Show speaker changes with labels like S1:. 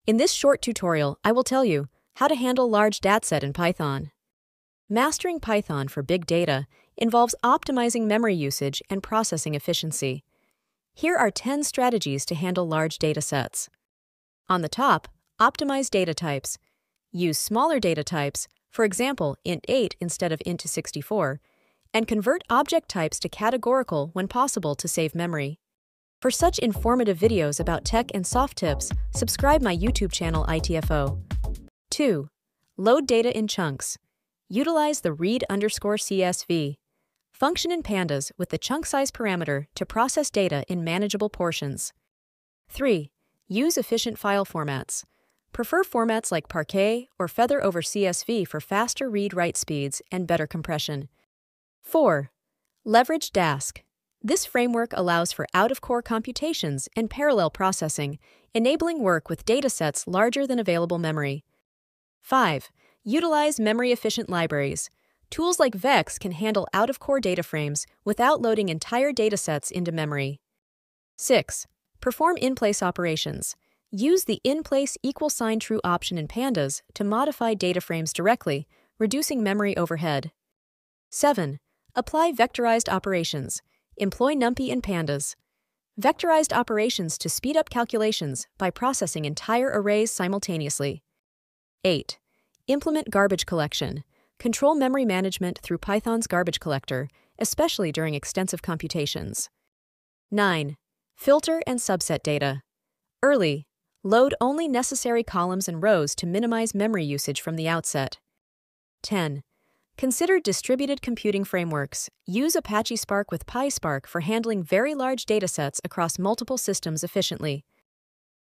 S1: In this short tutorial, I will tell you how to handle large dataset in Python. Mastering Python for big data involves optimizing memory usage and processing efficiency. Here are 10 strategies to handle large data sets. On the top, optimize data types. Use smaller data types, for example, int8 instead of int64, and convert object types to categorical when possible to save memory. For such informative videos about tech and soft tips, subscribe my YouTube channel ITFO. 2. Load data in chunks. Utilize the read_CSV function in pandas with the chunk size parameter to process data in manageable portions. 3. Use efficient file formats. Prefer formats like Parquet or Feather over CSV for faster read-write speeds and better compression. 4. Leverage Dask. This framework allows for out-of-core computations and parallel processing, enabling work with datasets larger than available memory. 5. Utilize memory-efficient libraries. Tools like Vex can handle out-of-core data frames without loading entire datasets into memory. 6. Perform in-place operations. Use the in-place =true option in pandas to modify data frames directly, reducing memory overhead. 7. Apply vectorized operations. Employ NumPy in pandas. Vectorized operations to speed up calculations by processing entire arrays simultaneously. 8. Implement garbage collection. Control memory management through Python's garbage collector, especially during extensive computations. 9. Filter and subset data. Early, load only necessary columns and rows to minimize memory usage from the outset. 10. Consider distributed computing frameworks. Use Apache Spark with PySpark for handling very large datasets across multiple systems efficiently.